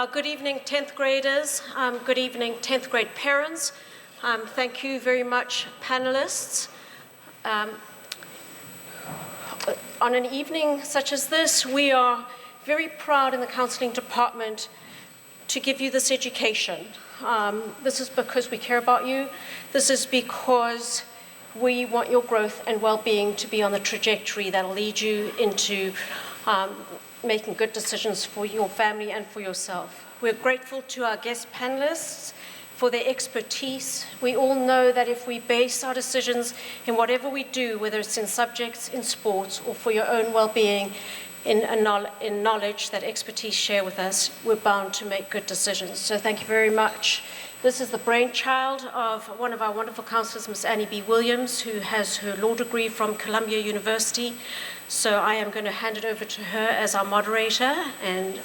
Good evening, 10th graders. Good evening, 10th grade parents. Thank you very much, panelists. On an evening such as this, we are very proud in the counseling department to give you this education. This is because we care about you. This is because we want your growth and well-being to be on the trajectory that'll lead you into making good decisions for your family and for yourself. We're grateful to our guest panelists for their expertise. We all know that if we base our decisions in whatever we do, whether it's in subjects, in sports, or for your own well-being, in knowledge that expertise share with us, we're bound to make good decisions. So thank you very much. This is the brainchild of one of our wonderful counselors, Ms. Annie B. Williams, who has her law degree from Columbia University. So I am going to hand it over to her as our moderator, and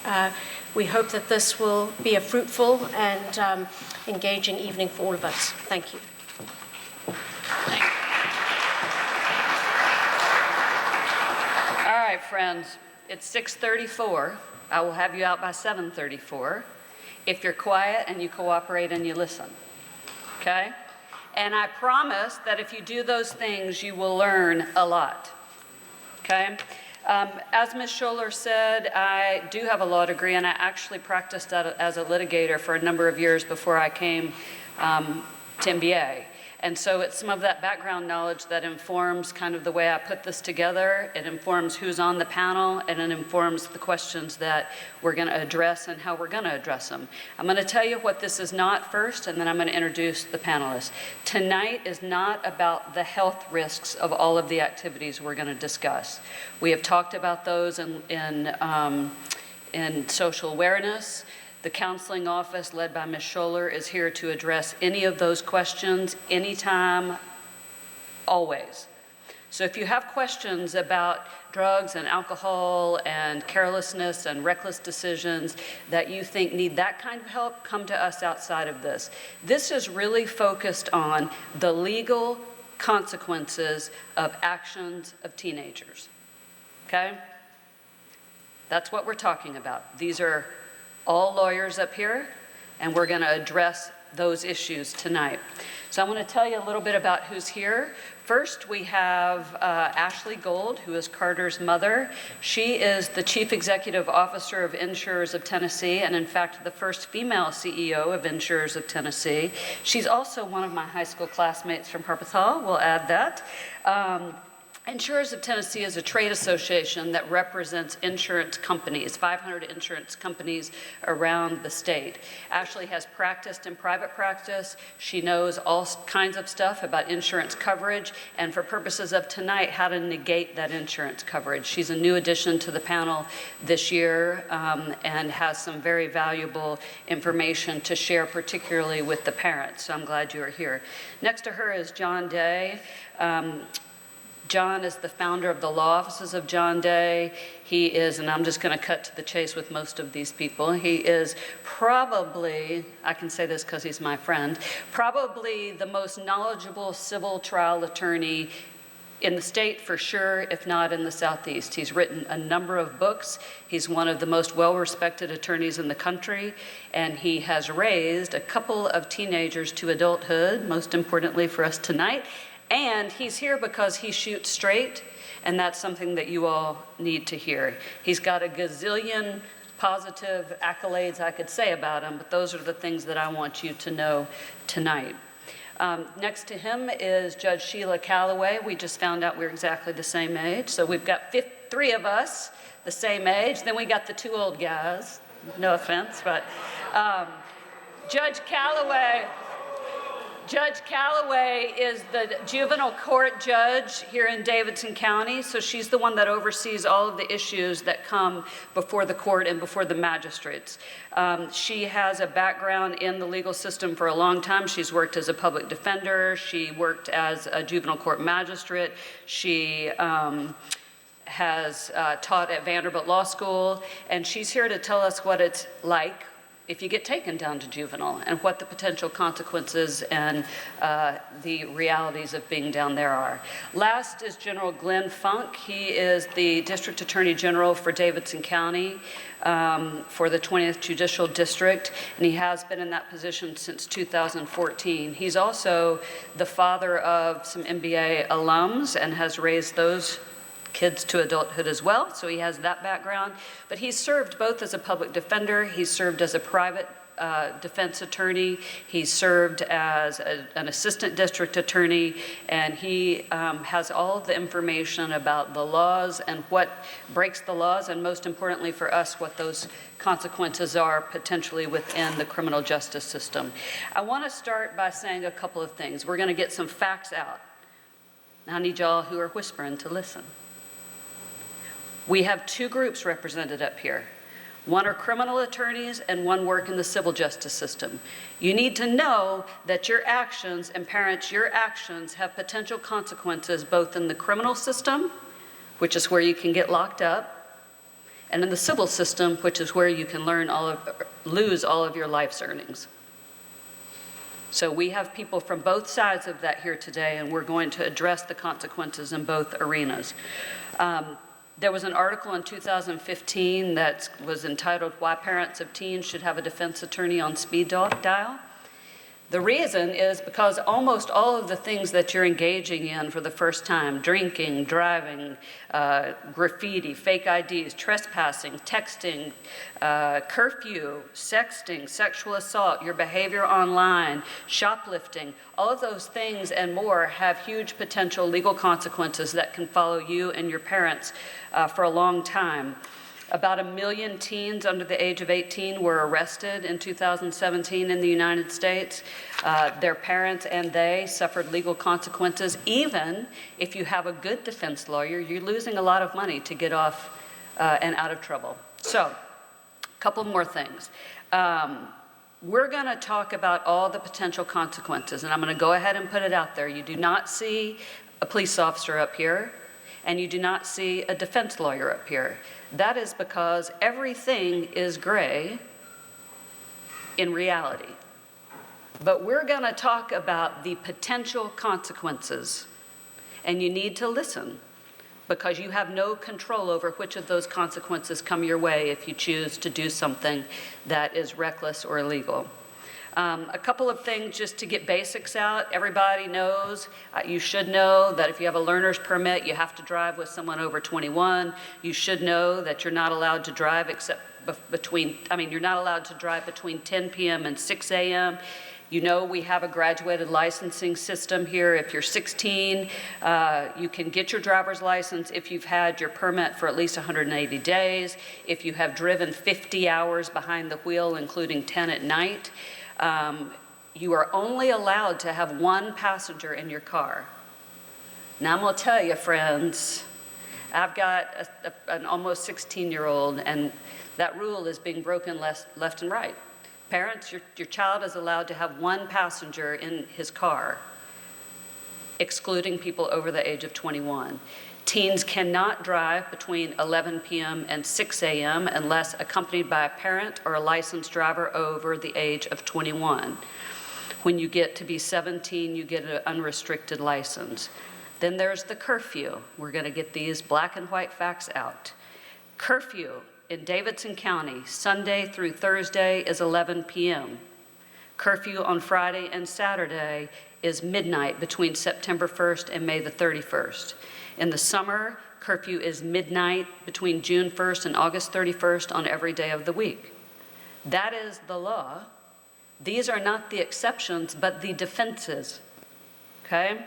we hope that this will be a fruitful and engaging evening for all of us. Thank you. All right, friends, it's 6:34. I will have you out by 7:34. If you're quiet and you cooperate and you listen, okay? And I promise that if you do those things, you will learn a lot, okay? As Ms. Scholler said, I do have a law degree, and I actually practiced as a litigator for a number of years before I came to MBA. And so it's some of that background knowledge that informs kind of the way I put this together. It informs who's on the panel, and it informs the questions that we're going to address and how we're going to address them. I'm going to tell you what this is not first, and then I'm going to introduce the panelists. Tonight is not about the health risks of all of the activities we're going to discuss. We have talked about those in social awareness. The counseling office led by Ms. Scholler is here to address any of those questions, anytime, always. So if you have questions about drugs and alcohol and carelessness and reckless decisions that you think need that kind of help, come to us outside of this. This is really focused on the legal consequences of actions of teenagers, okay? That's what we're talking about. These are all lawyers up here, and we're going to address those issues tonight. So I want to tell you a little bit about who's here. First, we have Ashley Gold, who is Carter's mother. She is the Chief Executive Officer of Insurers of Tennessee, and in fact, the first female CEO of Insurers of Tennessee. She's also one of my high school classmates from Harpeth Hall. We'll add that. Insurers of Tennessee is a trade association that represents insurance companies, 500 insurance companies around the state. Ashley has practiced in private practice. She knows all kinds of stuff about insurance coverage, and for purposes of tonight, how to negate that insurance coverage. She's a new addition to the panel this year and has some very valuable information to share, particularly with the parents. So I'm glad you are here. Next to her is John Day. John is the founder of the law offices of John Day. He is, and I'm just going to cut to the chase with most of these people, he is probably, I can say this because he's my friend, probably the most knowledgeable civil trial attorney in the state for sure, if not in the Southeast. He's written a number of books. He's one of the most well-respected attorneys in the country, and he has raised a couple of teenagers to adulthood, most importantly for us tonight. And he's here because he shoots straight, and that's something that you all need to hear. He's got a gazillion positive accolades I could say about him, but those are the things that I want you to know tonight. Next to him is Judge Sheila Calloway. We just found out we're exactly the same age, so we've got three of us the same age. Then we got the two old guys, no offense, but Judge Calloway is the juvenile court judge here in Davidson County, so she's the one that oversees all of the issues that come before the court and before the magistrates. She has a background in the legal system for a long time. She's worked as a public defender. She worked as a juvenile court magistrate. She has taught at Vanderbilt Law School, and she's here to tell us what it's like if you get taken down to juvenile and what the potential consequences and the realities of being down there are. Last is General Glenn Funk. He is the District Attorney General for Davidson County for the 20th Judicial District, and he has been in that position since 2014. He's also the father of some MBA alums and has raised those kids to adulthood as well, so he has that background. But he's served both as a public defender, he's served as a private defense attorney, he's served as an assistant district attorney, and he has all of the information about the laws and what breaks the laws, and most importantly for us, what those consequences are potentially within the criminal justice system. I want to start by saying a couple of things. We're going to get some facts out. I need y'all who are whispering to listen. We have two groups represented up here. One are criminal attorneys and one work in the civil justice system. You need to know that your actions, and parents, your actions have potential consequences both in the criminal system, which is where you can get locked up, and in the civil system, which is where you can lose all of your life's earnings. So we have people from both sides of that here today, and we're going to address the consequences in both arenas. There was an article in 2015 that was entitled, "Why Parents of Teens Should Have a Defense Attorney on Speed Dial." The reason is because almost all of the things that you're engaging in for the first time, drinking, driving, graffiti, fake IDs, trespassing, texting, curfew, sexting, sexual assault, your behavior online, shoplifting, all of those things and more have huge potential legal consequences that can follow you and your parents for a long time. About 1 million teens under the age of 18 were arrested in 2017 in the United States. Their parents and they suffered legal consequences. Even if you have a good defense lawyer, you're losing a lot of money to get off and out of trouble. So, a couple more things. We're going to talk about all the potential consequences, and I'm going to go ahead and put it out there. You do not see a police officer up here, and you do not see a defense lawyer up here. That is because everything is gray in reality. But we're going to talk about the potential consequences, and you need to listen because you have no control over which of those consequences come your way if you choose to do something that is reckless or illegal. A couple of things just to get basics out. Everybody knows, you should know that if you have a learner's permit, you have to drive with someone over 21. You should know that you're not allowed to drive you're not allowed to drive between 10 p.m. and 6 a.m. You know we have a graduated licensing system here. If you're 16, you can get your driver's license if you've had your permit for at least 180 days, if you have driven 50 hours behind the wheel, including 10 at night. You are only allowed to have one passenger in your car. Now I'm going to tell you, friends, I've got an almost 16-year-old, and that rule is being broken left and right. Parents, your child is allowed to have one passenger in his car, excluding people over the age of 21. Teens cannot drive between 11 p.m. and 6 a.m. unless accompanied by a parent or a licensed driver over the age of 21. When you get to be 17, you get an unrestricted license. Then there's the curfew. We're going to get these black and white facts out. Curfew in Davidson County, Sunday through Thursday, is 11 p.m. Curfew on Friday and Saturday is midnight between September 1st and May the 31st. In the summer, curfew is midnight between June 1st and August 31st on every day of the week. That is the law. These are not the exceptions, but the defenses, okay?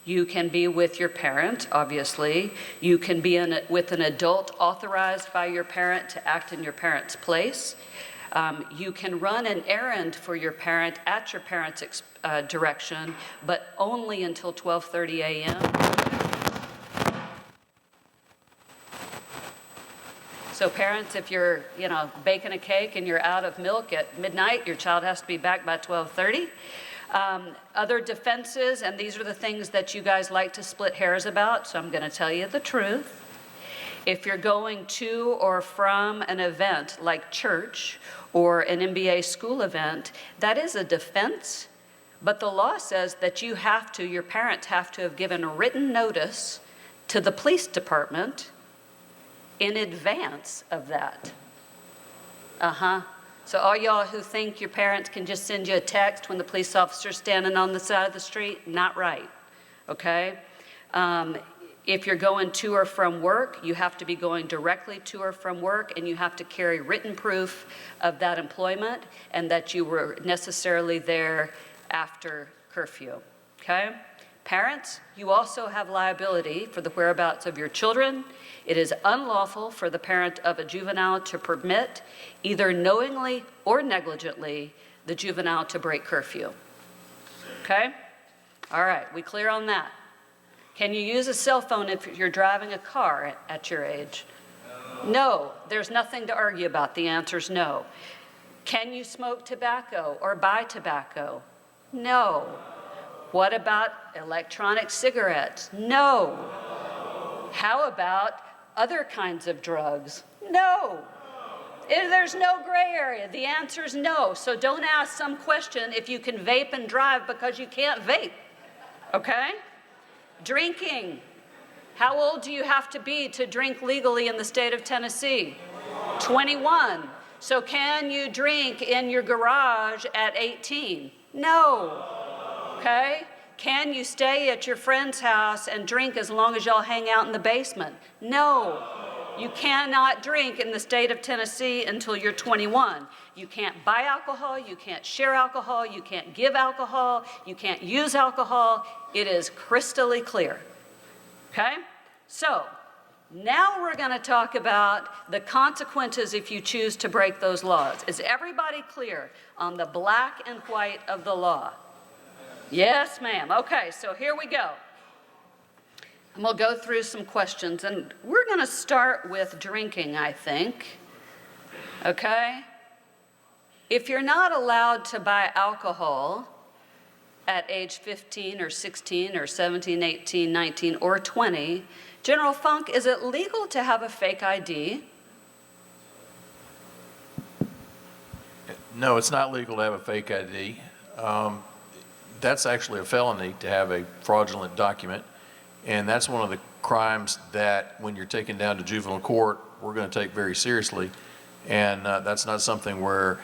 You can be with your parent, obviously. You can be with an adult authorized by your parent to act in your parent's place. You can run an errand for your parent at your parent's direction, but only until 12:30 a.m. So parents, if you're, baking a cake and you're out of milk at midnight, your child has to be back by 12:30. Other defenses, and these are the things that you guys like to split hairs about, so I'm going to tell you the truth. If you're going to or from an event like church or an MBA school event, that is a defense, but the law says that your parents have to have given written notice to the police department in advance of that. So all y'all who think your parents can just send you a text when the police officer's standing on the side of the street, not right, okay? If you're going to or from work, you have to be going directly to or from work, and you have to carry written proof of that employment and that you were necessarily there after curfew, okay? Parents, you also have liability for the whereabouts of your children. It is unlawful for the parent of a juvenile to permit, either knowingly or negligently, the juvenile to break curfew. Okay? All right, we clear on that? Can you use a cell phone if you're driving a car at your age? No, there's nothing to argue about. The answer's no. Can you smoke tobacco or buy tobacco? No. What about electronic cigarettes? No. How about other kinds of drugs? No. There's no gray area. The answer is no. So don't ask some question if you can vape and drive because you can't vape. Okay? Drinking. How old do you have to be to drink legally in the state of Tennessee? 21. So can you drink in your garage at 18? No. Okay? Can you stay at your friend's house and drink as long as y'all hang out in the basement? No. You cannot drink in the state of Tennessee until you're 21. You can't buy alcohol, you can't share alcohol, you can't give alcohol, you can't use alcohol. It is crystally clear. Okay? So, now we're going to talk about the consequences if you choose to break those laws. Is everybody clear on the black and white of the law? Yes, ma'am. Okay, so here we go. And we'll go through some questions, and we're going to start with drinking, I think. Okay? If you're not allowed to buy alcohol at age 15 or 16 or 17, 18, 19, or 20, General Funk, is it legal to have a fake ID? No, it's not legal to have a fake ID. That's actually a felony to have a fraudulent document. And that's one of the crimes that when you're taken down to juvenile court, we're going to take very seriously. And that's not something where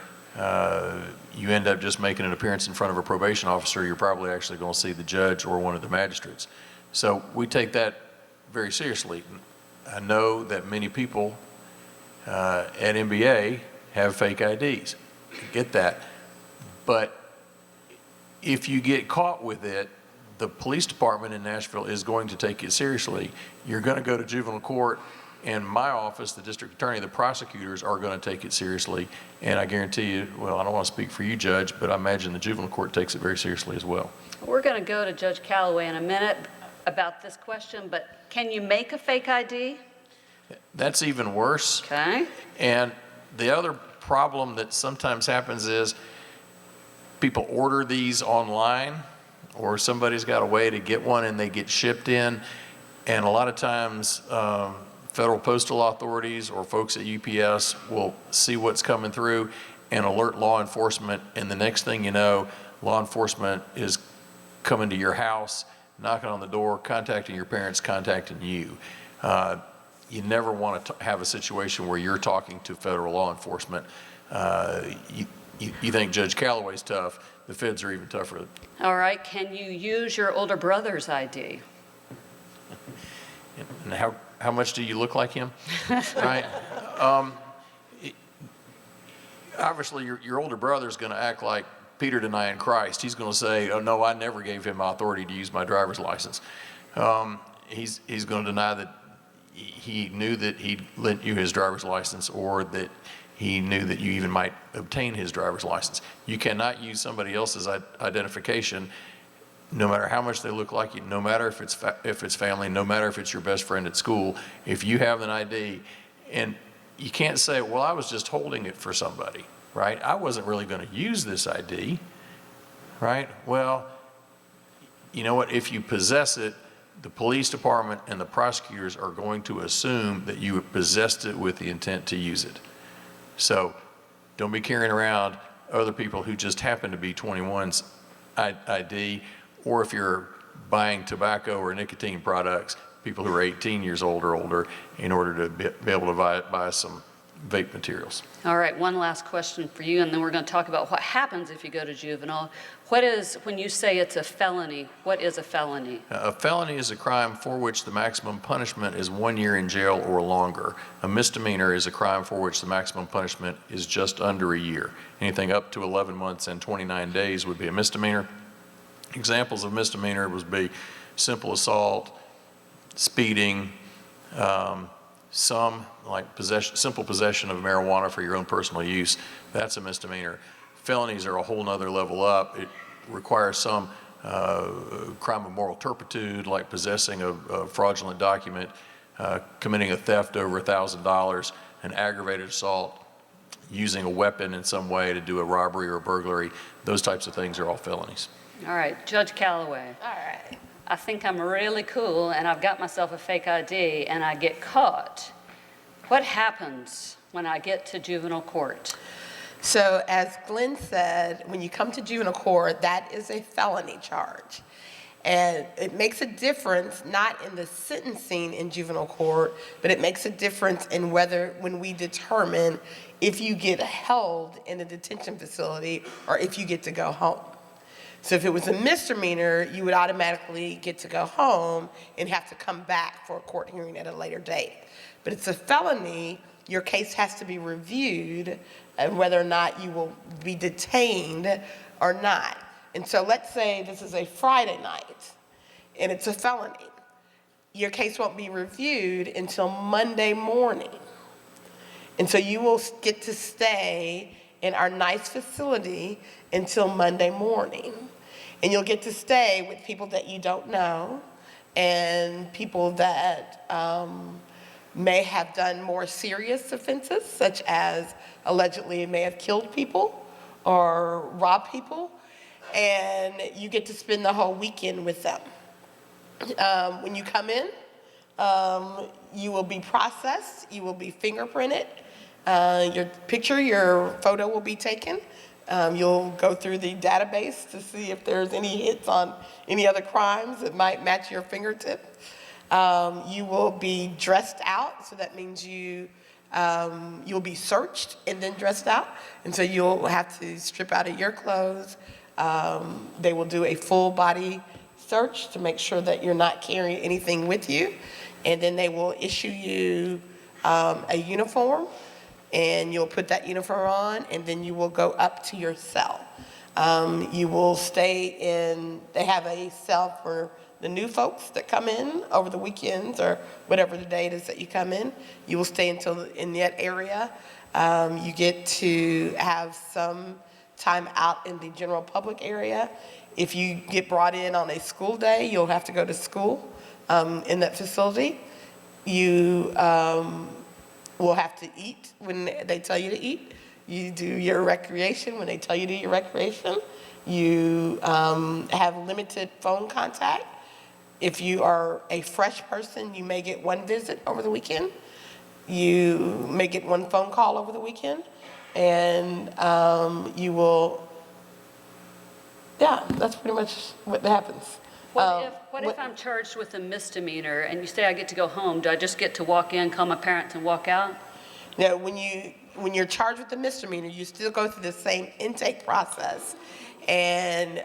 you end up just making an appearance in front of a probation officer. You're probably actually going to see the judge or one of the magistrates. So we take that very seriously. I know that many people at MBA have fake IDs. I get that. But if you get caught with it, the police department in Nashville is going to take it seriously. You're going to go to juvenile court, and my office, the district attorney, the prosecutors are going to take it seriously. And I guarantee you, well, I don't want to speak for you, Judge, but I imagine the juvenile court takes it very seriously as well. We're going to go to Judge Callaway in a minute about this question, but can you make a fake ID? That's even worse. Okay. And the other problem that sometimes happens is people order these online, or somebody's got a way to get one and they get shipped in. And a lot of times, federal postal authorities or folks at UPS will see what's coming through and alert law enforcement. And the next thing you know, law enforcement is coming to your house, knocking on the door, contacting your parents, contacting you. You never want to have a situation where you're talking to federal law enforcement. You think Judge Callaway's tough, the feds are even tougher. All right, can you use your older brother's ID? And how much do you look like him? Right? Obviously, your older brother's going to act like Peter denying Christ. He's going to say, oh, no, I never gave him authority to use my driver's license. He's going to deny that he knew that he lent you his driver's license, or that he knew that you even might obtain his driver's license. You cannot use somebody else's identification, no matter how much they look like you, no matter if it's family, no matter if it's your best friend at school. If you have an ID, and you can't say, well, I was just holding it for somebody, right? I wasn't really going to use this ID, right? Well, you know what? If you possess it, the police department and the prosecutors are going to assume that you possessed it with the intent to use it. So don't be carrying around other people who just happen to be 21's ID, or if you're buying tobacco or nicotine products, people who are 18 years old or older, in order to be able to buy some vape materials. All right, one last question for you, and then we're going to talk about what happens if you go to juvenile. What is, when you say it's a felony, what is a felony? A felony is a crime for which the maximum punishment is 1 year in jail or longer. A misdemeanor is a crime for which the maximum punishment is just under a year. Anything up to 11 months and 29 days would be a misdemeanor. Examples of misdemeanor would be simple assault, speeding, some like simple possession of marijuana for your own personal use. That's a misdemeanor. Felonies are a whole nother level up. It requires some crime of moral turpitude, like possessing a fraudulent document, committing a theft over $1,000, an aggravated assault, using a weapon in some way to do a robbery or a burglary. Those types of things are all felonies. All right, Judge Callaway. All right. I think I'm really cool and I've got myself a fake ID and I get caught. What happens when I get to juvenile court? So as Glenn said, when you come to juvenile court, that is a felony charge. And it makes a difference, not in the sentencing in juvenile court, but it makes a difference in when we determine if you get held in a detention facility or if you get to go home. So if it was a misdemeanor, you would automatically get to go home and have to come back for a court hearing at a later date. But it's a felony, your case has to be reviewed and whether or not you will be detained or not. And so let's say this is a Friday night and it's a felony. Your case won't be reviewed until Monday morning. And so you will get to stay in our nice facility until Monday morning. And you'll get to stay with people that you don't know and people that may have done more serious offenses, such as allegedly may have killed people or robbed people. And you get to spend the whole weekend with them. When you come in, you will be processed, you will be fingerprinted, your photo will be taken. You'll go through the database to see if there's any hits on any other crimes that might match your fingertip. You will be dressed out, so that means you'll be searched and then dressed out. And so you'll have to strip out of your clothes. They will do a full body search to make sure that you're not carrying anything with you. And then they will issue you a uniform. And you'll put that uniform on, and then you will go up to your cell. You will stay in, they have a cell for the new folks that come in over the weekends or whatever the day it is that you come in. You will stay until in that area. You get to have some time out in the general public area. If you get brought in on a school day, you'll have to go to school in that facility. You will have to eat when they tell you to eat. You do your recreation when they tell you to do your recreation. You have limited phone contact. If you are a fresh person, you may get one visit over the weekend. You may get one phone call over the weekend. And you will, that's pretty much what happens. What if I'm charged with a misdemeanor and you say I get to go home? Do I just get to walk in, call my parents, and walk out? No, when you're charged with a misdemeanor, you still go through the same intake process, and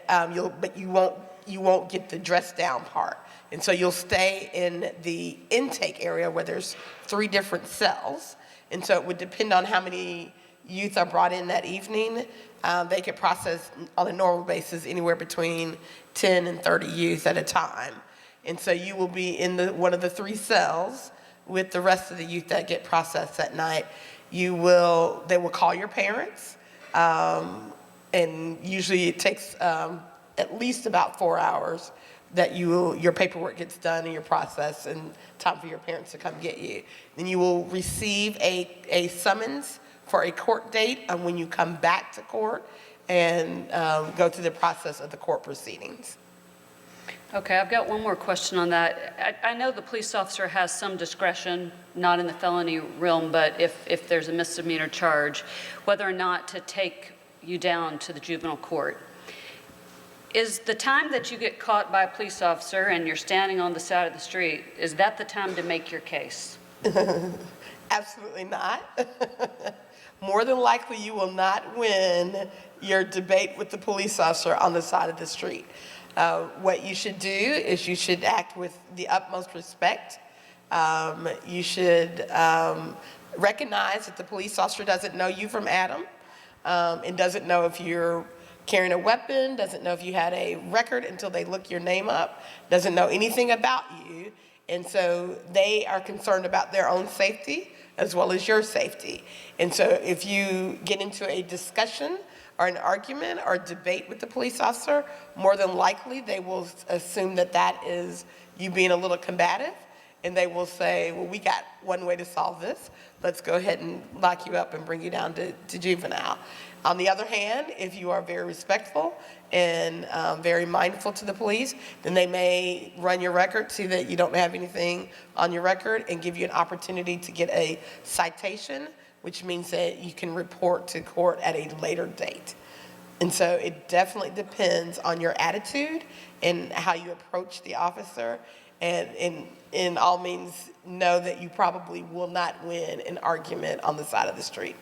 you won't get the dress down part. And so you'll stay in the intake area where there's 3 different cells. And so it would depend on how many youth are brought in that evening. They could process on a normal basis anywhere between 10 and 30 youth at a time. And so you will be in one of the 3 cells with the rest of the youth that get processed that night. They will call your parents, and usually it takes at least about 4 hours that your paperwork gets done and your process and time for your parents to come get you. Then you will receive a summons for a court date when you come back to court and go through the process of the court proceedings. Okay, I've got one more question on that. I know the police officer has some discretion, not in the felony realm, but if there's a misdemeanor charge, whether or not to take you down to the juvenile court. Is the time that you get caught by a police officer and you're standing on the side of the street, is that the time to make your case? Absolutely not. More than likely, you will not win your debate with the police officer on the side of the street. What you should do is you should act with the utmost respect. You should recognize that the police officer doesn't know you from Adam, and doesn't know if you're carrying a weapon, doesn't know if you had a record until they look your name up, doesn't know anything about you. And so they are concerned about their own safety as well as your safety. And so if you get into a discussion or an argument or debate with the police officer, more than likely they will assume that that is you being a little combative, and they will say, well, we got one way to solve this. Let's go ahead and lock you up and bring you down to juvenile. On the other hand, if you are very respectful and very mindful to the police, then they may run your record, see that you don't have anything on your record, and give you an opportunity to get a citation, which means that you can report to court at a later date. And so it definitely depends on your attitude and how you approach the officer. And in all means, know that you probably will not win an argument on the side of the street.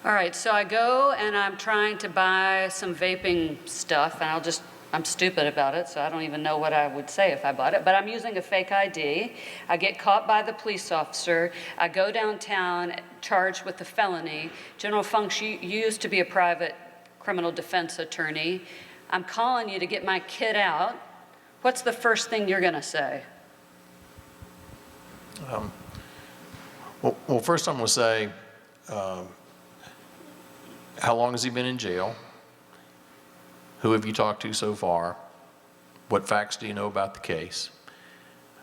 All right, so I go and I'm trying to buy some vaping stuff, and I'm stupid about it, so I don't even know what I would say if I bought it, but I'm using a fake ID. I get caught by the police officer. I go downtown charged with a felony. General Funks, you used to be a private criminal defense attorney. I'm calling you to get my kid out. What's the first thing you're going to say? Well, first I'm going to say, how long has he been in jail? Who have you talked to so far? What facts do you know about the case?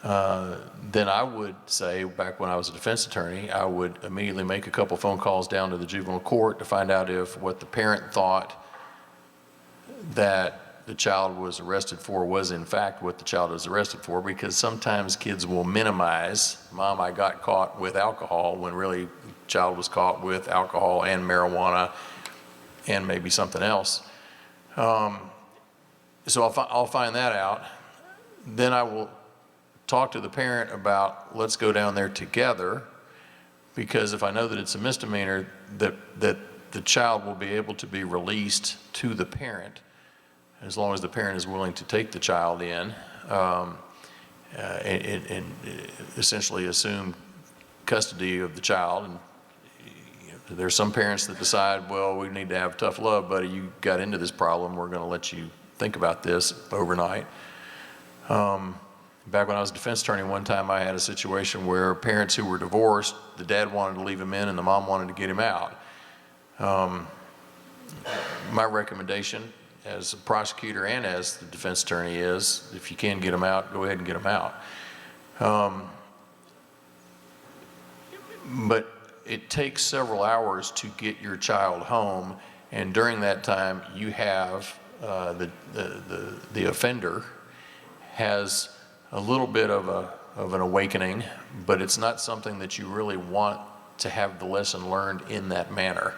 Then I would say, back when I was a defense attorney, I would immediately make a couple phone calls down to the juvenile court to find out if what the parent thought that the child was arrested for was in fact what the child was arrested for, because sometimes kids will minimize, Mom, I got caught with alcohol, when really the child was caught with alcohol and marijuana and maybe something else. So I'll find that out. Then I will talk to the parent about, let's go down there together, because if I know that it's a misdemeanor, that the child will be able to be released to the parent as long as the parent is willing to take the child in and essentially assume custody of the child. And there's some parents that decide, well, we need to have tough love, buddy. You got into this problem. We're going to let you think about this overnight. Back when I was a defense attorney, one time I had a situation where parents who were divorced, the dad wanted to leave him in and the mom wanted to get him out. My recommendation as a prosecutor and as the defense attorney is, if you can get them out, go ahead and get them out. But it takes several hours to get your child home, and during that time you have the offender has a little bit of an awakening, but it's not something that you really want to have the lesson learned in that manner.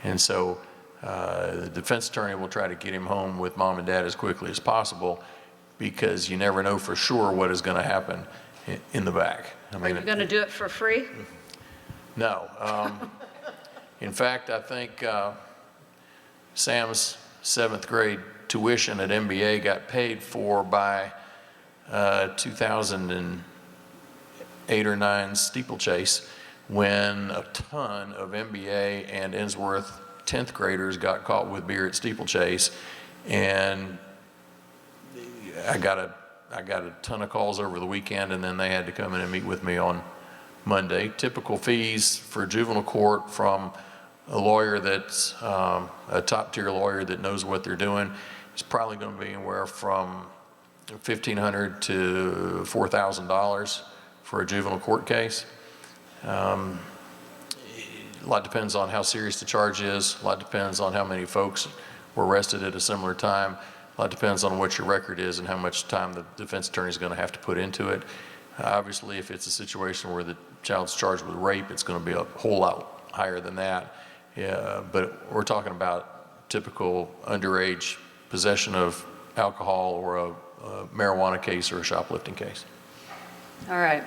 And so the defense attorney will try to get him home with mom and dad as quickly as possible, because you never know for sure what is going to happen in the back. I mean, Are you going to do it for free? No. In fact, I think Sam's 7th grade tuition at MBA got paid for by 2008 or 9 steeplechase, when a ton of MBA and Ensworth 10th graders got caught with beer at steeplechase, and I got a ton of calls over the weekend, and then they had to come in and meet with me on Monday. Typical fees for juvenile court from a lawyer that's a top-tier lawyer that knows what they're doing is probably going to be anywhere from $1,500 to $4,000 for a juvenile court case. A lot depends on how serious the charge is. A lot depends on how many folks were arrested at a similar time. A A lot depends on what your record is and how much time the defense attorney is going to have to put into it. Obviously, if it's a situation where the child's charged with rape, it's going to be a whole lot higher than that. Yeah, but we're talking about typical underage possession of alcohol or a marijuana case or a shoplifting case. All right.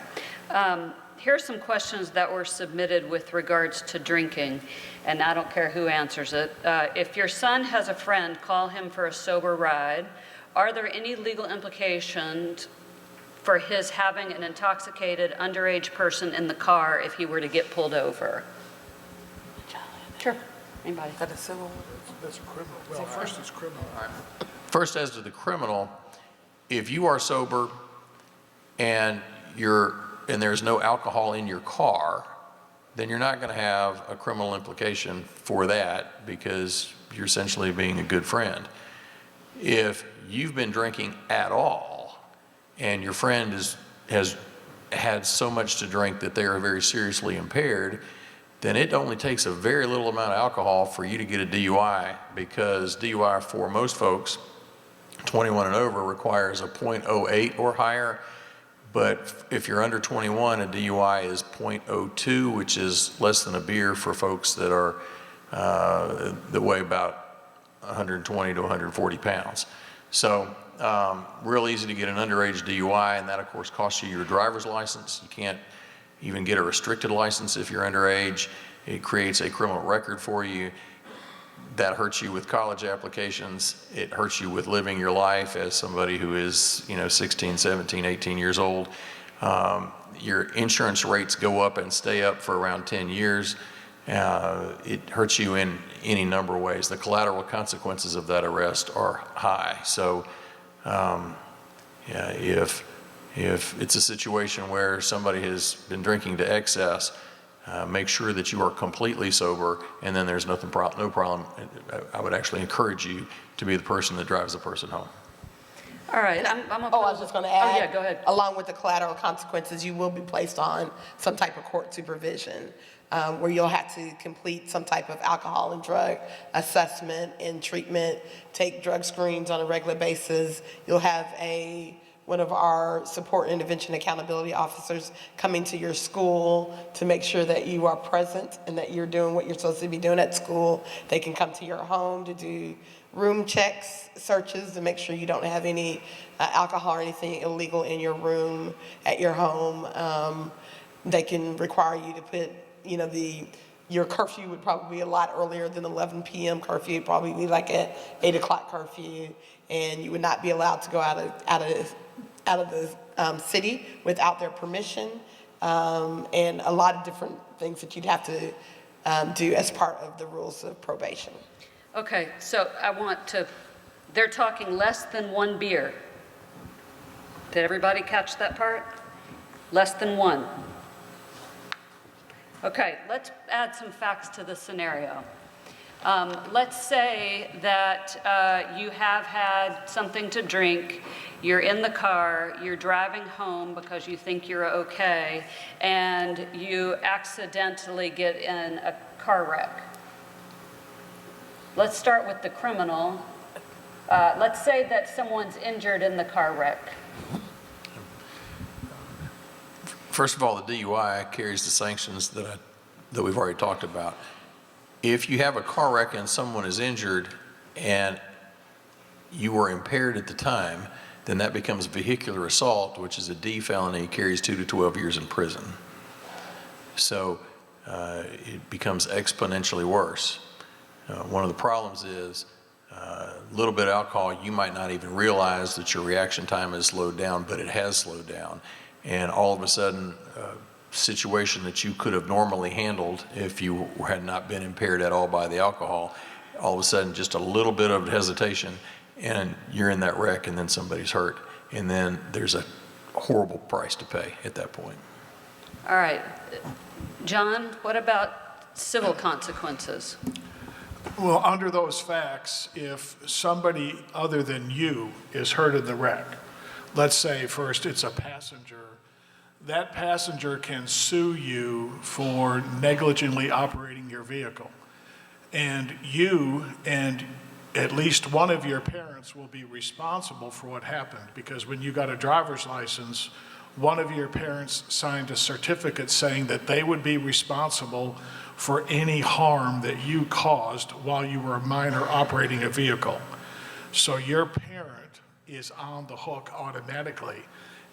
Here are some questions that were submitted with regards to drinking, and I don't care who answers it. If your son has a friend, call him for a sober ride. Are there any legal implications for his having an intoxicated underage person in the car if he were to get pulled over? Sure. Anybody? That's a civil. That's a criminal. Well, first it's criminal. First, as to the criminal, if you are sober and there's no alcohol in your car, then you're not going to have a criminal implication for that because you're essentially being a good friend. If you've been drinking at all and your friend has had so much to drink that they are very seriously impaired, then it only takes a very little amount of alcohol for you to get a DUI, because DUI for most folks, 21 and over, requires a .08 or higher. But if you're under 21, a DUI is .02, which is less than a beer for folks that are that weigh about 120 to 140 pounds. So real easy to get an underage DUI, and that of course costs you your driver's license. You can't even get a restricted license if you're underage. It creates a criminal record for you. That hurts you with college applications. It hurts you with living your life as somebody who is, 16, 17, 18 years old. Your insurance rates go up and stay up for around 10 years. It hurts you in any number of ways. The collateral consequences of that arrest are high. So, if it's a situation where somebody has been drinking to excess, make sure that you are completely sober, and then there's no problem. I would actually encourage you to be the person that drives the person home. All right. I was just going to add. Oh, yeah, go ahead. Along with the collateral consequences, you will be placed on some type of court supervision, where you'll have to complete some type of alcohol and drug assessment and treatment, take drug screens on a regular basis. You'll have one of our support intervention accountability officers coming to your school to make sure that you are present and that you're doing what you're supposed to be doing at school. They can come to your home to do room checks, searches, to make sure you don't have any alcohol or anything illegal in your room at your home. They can require you to put, your curfew would probably be a lot earlier than 11 p.m. curfew. It'd probably be like an 8 o'clock curfew, and you would not be allowed to go out of the city without their permission, and a lot of different things that you'd have to do as part of the rules of probation. Okay, so they're talking less than one beer. Did everybody catch that part? Less than one. Okay, let's add some facts to the scenario. Let's say that you have had something to drink, you're in the car, you're driving home because you think you're okay, and you accidentally get in a car wreck. Let's start with the criminal. Let's say that someone's injured in the car wreck. First of all, the DUI carries the sanctions that we've already talked about. If you have a car wreck and someone is injured and you were impaired at the time, then that becomes vehicular assault, which is a D felony, carries 2 to 12 years in prison. So it becomes exponentially worse. One of the problems is a little bit of alcohol, you might not even realize that your reaction time has slowed down, but it has slowed down. And all of a sudden, a situation that you could have normally handled if you had not been impaired at all by the alcohol, all of a sudden just a little bit of hesitation and you're in that wreck, and then somebody's hurt. And then there's a horrible price to pay at that point. All right. John, what about civil consequences? Well, under those facts, if somebody other than you is hurt in the wreck, let's say first it's a passenger, that passenger can sue you for negligently operating your vehicle. And you and at least one of your parents will be responsible for what happened, because when you got a driver's license, one of your parents signed a certificate saying that they would be responsible for any harm that you caused while you were a minor operating a vehicle. So your parent is on the hook automatically.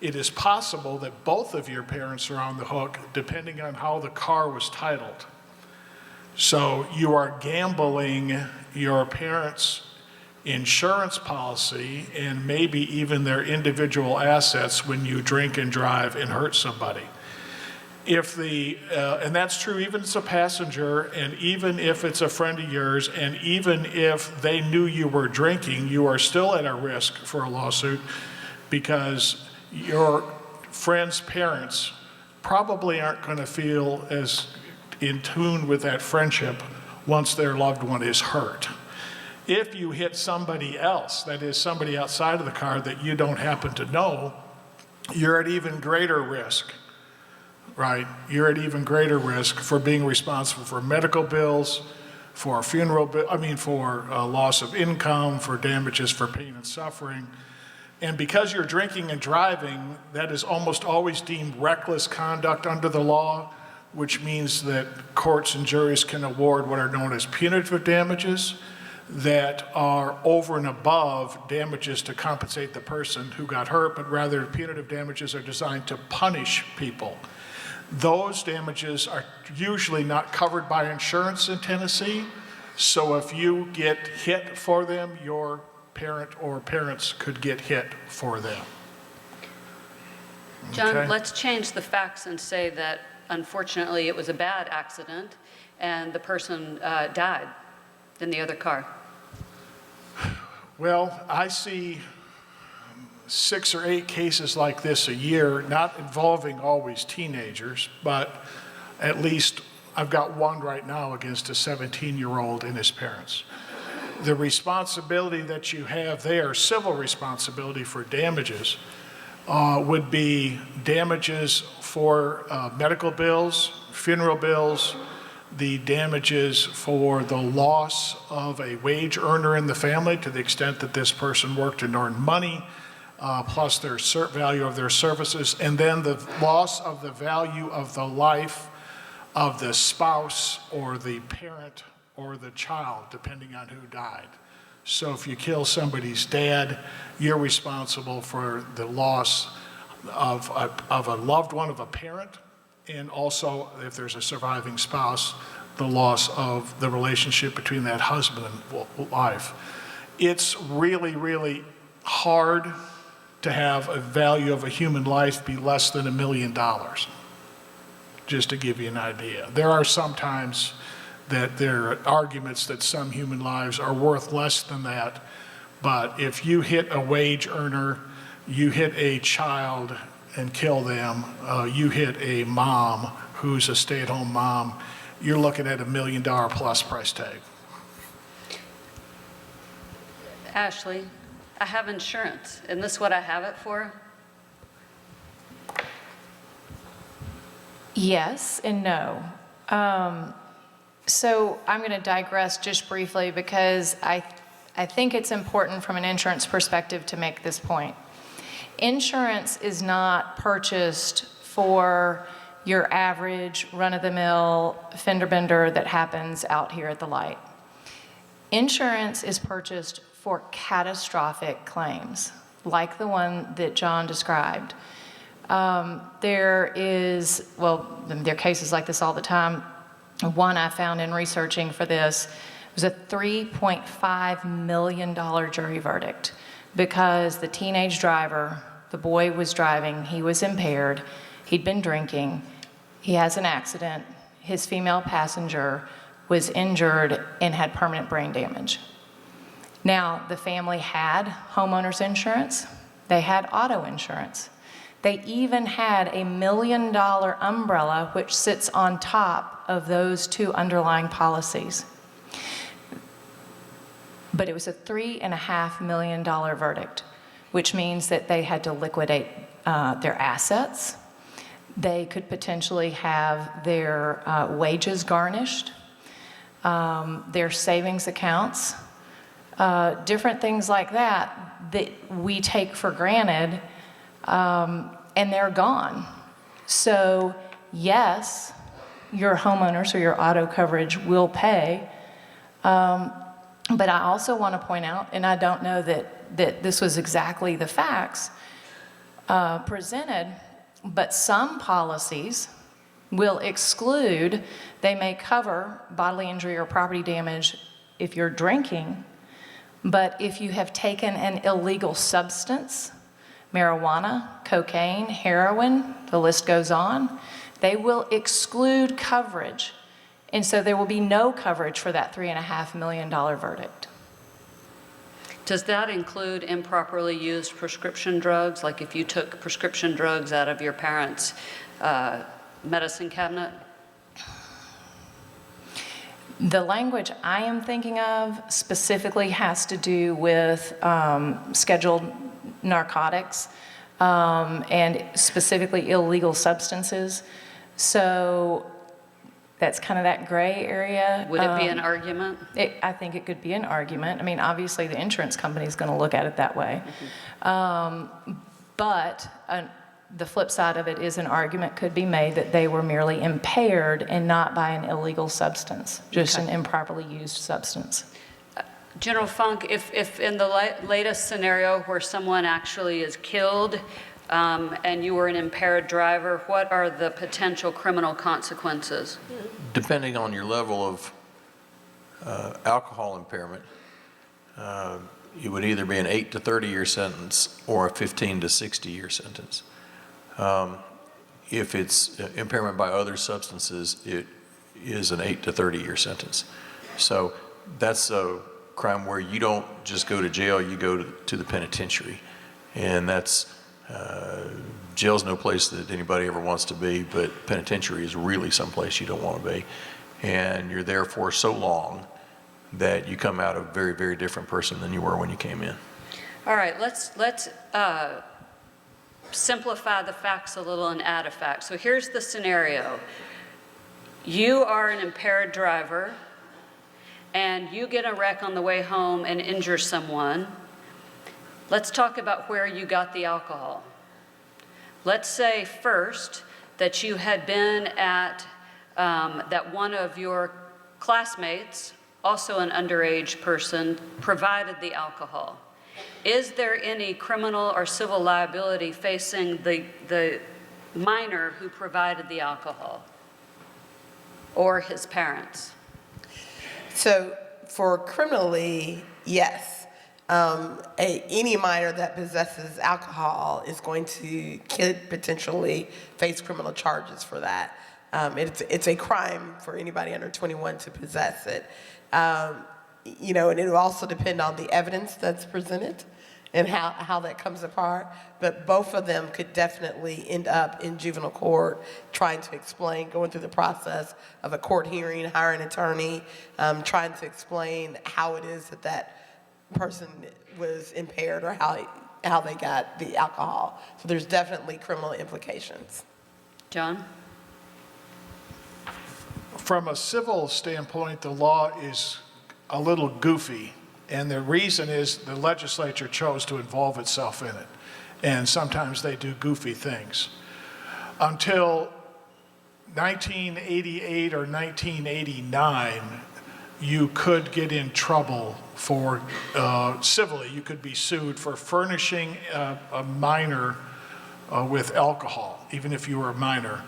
It is possible that both of your parents are on the hook depending on how the car was titled. So you are gambling your parents' insurance policy and maybe even their individual assets when you drink and drive and hurt somebody. If and that's true even if it's a passenger, and even if it's a friend of yours, and even if they knew you were drinking, you are still at a risk for a lawsuit, because your friend's parents probably aren't going to feel as in tune with that friendship once their loved one is hurt. If you hit somebody else, that is somebody outside of the car that you don't happen to know, you're at even greater risk, right? You're at even greater risk for being responsible for medical bills, for for loss of income, for damages for pain and suffering. And because you're drinking and driving, that is almost always deemed reckless conduct under the law, which means that courts and juries can award what are known as punitive damages that are over and above damages to compensate the person who got hurt, but rather punitive damages are designed to punish people. Those damages are usually not covered by insurance in Tennessee, so if you get hit for them, your parent or parents could get hit for them. John, Okay. let's change the facts and say that unfortunately it was a bad accident and the person died in the other car. Well, I see 6 or 8 cases like this a year, not involving always teenagers, but at least I've got one right now against a 17-year-old and his parents. The responsibility that you have there, civil responsibility for damages, would be damages for medical bills, funeral bills, the damages for the loss of a wage earner in the family to the extent that this person worked and earned money, plus their value of their services, and then the loss of the value of the life of the spouse or the parent or the child, depending on who died. So if you kill somebody's dad, you're responsible for the loss of a loved one, of a parent, and also, if there's a surviving spouse, the loss of the relationship between that husband and wife. It's really, really hard to have a value of a human life be less than $1 million, just to give you an idea. There are some times that there are arguments that some human lives are worth less than that, but if you hit a wage earner, you hit a child and kill them, you hit a mom who's a stay-at-home mom, you're looking at $1 million plus price tag. Ashley, I have insurance. Isn't this what I have it for? Yes and no. So I'm going to digress just briefly because I think it's important from an insurance perspective to make this point. Insurance is not purchased for your average run-of-the-mill fender bender that happens out here at the light. Insurance is purchased for catastrophic claims, like the one that John described. There are cases like this all the time. One I found in researching for this was a $3.5 million jury verdict because the teenage driver, the boy was driving, he was impaired, he'd been drinking, he has an accident, his female passenger was injured and had permanent brain damage. Now, the family had homeowners insurance, they had auto insurance. They even had a $1 million umbrella which sits on top of those 2 underlying policies. But it was a $3.5 million verdict, which means that they had to liquidate their assets. They could potentially have their wages garnished, their savings accounts different things like that that we take for granted, and they're gone. So yes, your homeowners or your auto coverage will pay, but I also want to point out, and I don't know that this was exactly the facts presented, but some policies will exclude, they may cover bodily injury or property damage if you're drinking, but if you have taken an illegal substance, marijuana, cocaine, heroin, the list goes on, they will exclude coverage. And so there will be no coverage for that $3.5 million verdict. Does that include improperly used prescription drugs? Like if you took prescription drugs out of your parents' medicine cabinet? The language I am thinking of specifically has to do with scheduled narcotics and specifically illegal substances. So that's kind of that gray area. Would it be an argument? I think it could be an argument. I mean, obviously, the insurance company is going to look at it that way. But the flip side of it is an argument could be made that they were merely impaired and not by an illegal substance, just an improperly used substance. General Funk, if in the latest scenario where someone actually is killed and you were an impaired driver, what are the potential criminal consequences? Depending on your level of alcohol impairment, it would either be an 8 to 30-year sentence or a 15 to 60-year sentence. If it's impairment by other substances, it is an 8 to 30-year sentence. So that's a crime where you don't just go to jail, you go to the penitentiary. And that's, jail's no place that anybody ever wants to be, but penitentiary is really someplace you don't want to be. And you're there for so long that you come out a very, very different person than you were when you came in. All right, let's simplify the facts a little and add a fact. So here's the scenario. You are an impaired driver and you get a wreck on the way home and injure someone. Let's talk about where you got the alcohol. Let's say first that you had been at, that one of your classmates, also an underage person, provided the alcohol. Is there any criminal or civil liability facing the minor who provided the alcohol or his parents? So for criminally, yes. Any minor that possesses alcohol is going to could potentially face criminal charges for that. It's a crime for anybody under 21 to possess it. You know, and it will also depend on the evidence that's presented and how that comes apart. But both of them could definitely end up in juvenile court trying to explain, going through the process of a court hearing, hiring an attorney, trying to explain how it is that that person was impaired or how they got the alcohol. So there's definitely criminal implications. John? From a civil standpoint, the law is a little goofy, and the reason is the legislature chose to involve itself in it, and sometimes they do goofy things. Until 1988 or 1989, you could get in trouble for, civilly, you could be sued for furnishing a minor with alcohol, even if you were a minor.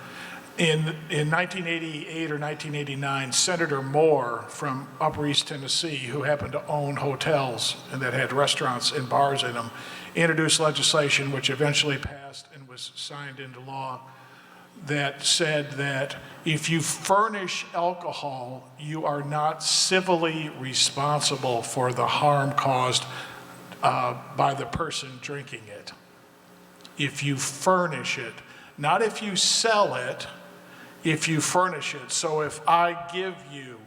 In 1988 or 1989, Senator Moore from Upper East Tennessee, who happened to own hotels and that had restaurants and bars in them, introduced legislation which eventually passed and was signed into law that said that if you furnish alcohol, you are not civilly responsible for the harm caused by the person drinking it. If you furnish it, not if you sell it, if you furnish it. So if I give you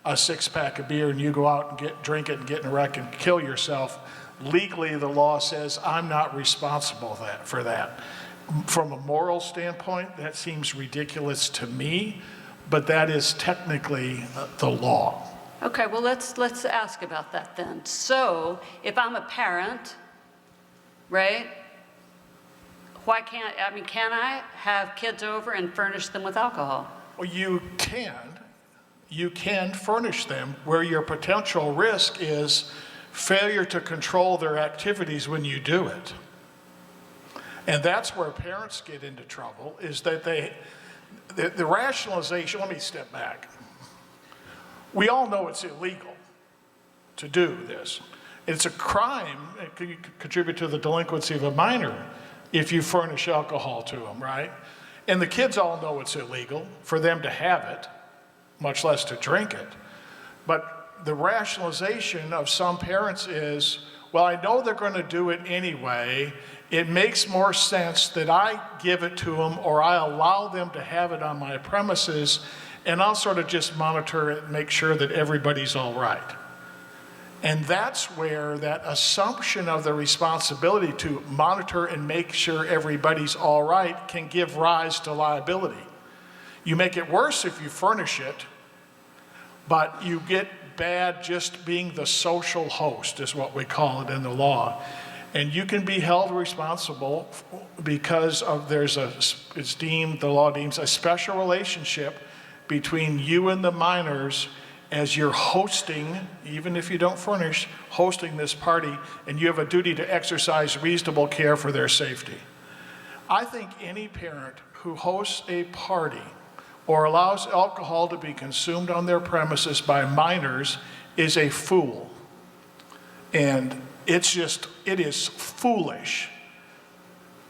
a six-pack of beer and you go out and drink it and get in a wreck and kill yourself, legally the law says I'm not responsible for that. From a moral standpoint, that seems ridiculous to me, but that is technically the law. Okay, well, let's ask about that then. So if I'm a parent, right? Why can't, I mean, can I have kids over and furnish them with alcohol? Well, you can furnish them where your potential risk is failure to control their activities when you do it. And that's where parents get into trouble, is that the rationalization, let me step back. We all know it's illegal to do this. It's a crime, it could contribute to the delinquency of a minor if you furnish alcohol to them, right? And the kids all know it's illegal for them to have it, much less to drink it. But the rationalization of some parents is, well, I know they're going to do it anyway. It makes more sense that I give it to them or I allow them to have it on my premises, and I'll sort of just monitor it and make sure that everybody's all right. And that's where that assumption of the responsibility to monitor and make sure everybody's all right can give rise to liability. You make it worse if you furnish it, but you get bad just being the social host, is what we call it in the law. And you can be held responsible because of the law deems a special relationship between you and the minors as you're hosting, even if you don't furnish, hosting this party, and you have a duty to exercise reasonable care for their safety. I think any parent who hosts a party or allows alcohol to be consumed on their premises by minors is a fool. And it is foolish.